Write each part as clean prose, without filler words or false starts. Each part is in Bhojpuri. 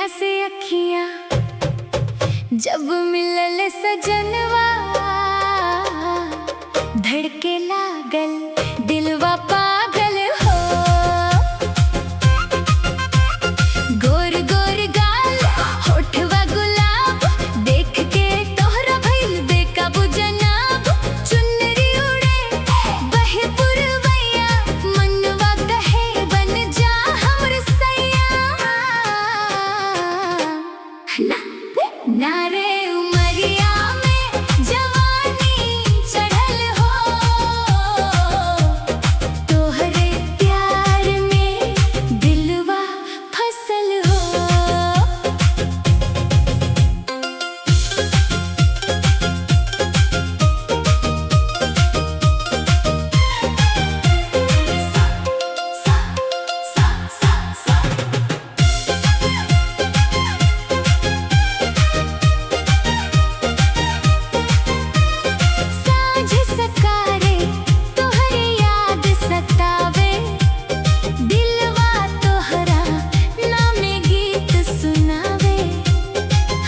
अखियाँ से अखियाँ जब मिलल सजनवा, धड़के लागल दिलवा पागल हो। गोर गोर गाल होठवा गुलाब, देख के तोहरा भइल बेकाबू जनाब। चुनरी उड़े बहे पुरवैया, मनवा कहे बन जा हमर सैया। ना रे उमरिया में जवानी चढ़ल हो, तोहरे प्यार में दिलवा फसल हो। साँझ सकारे तोहरी याद सतावे, दिलवा तोहरा नामे गीत सुनावे।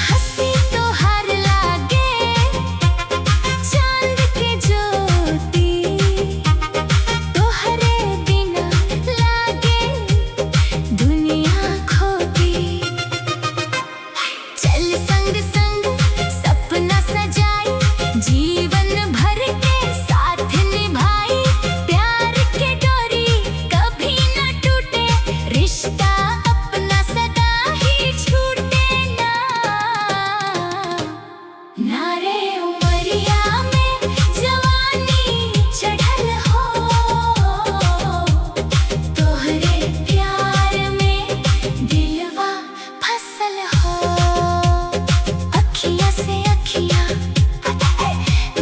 हंसी तोहार लागे चांद के ज्योति, तोहरे बिना लागे दुनिया खोती। चल संग संग सपना सजाई, जीवन भर के साथ निभाई। प्यार के डोरी कभी न टूटे, रिश्ता अपना सदा ही छूटे ना। ना रे उमरिया में जवानी चढ़ल हो, तोहरे प्यार में दिलवा फसल हो। अखियाँ से अखियाँ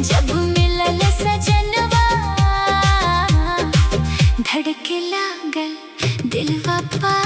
जब मिलल सजनवा, धड़के लागल दिलवा पागल।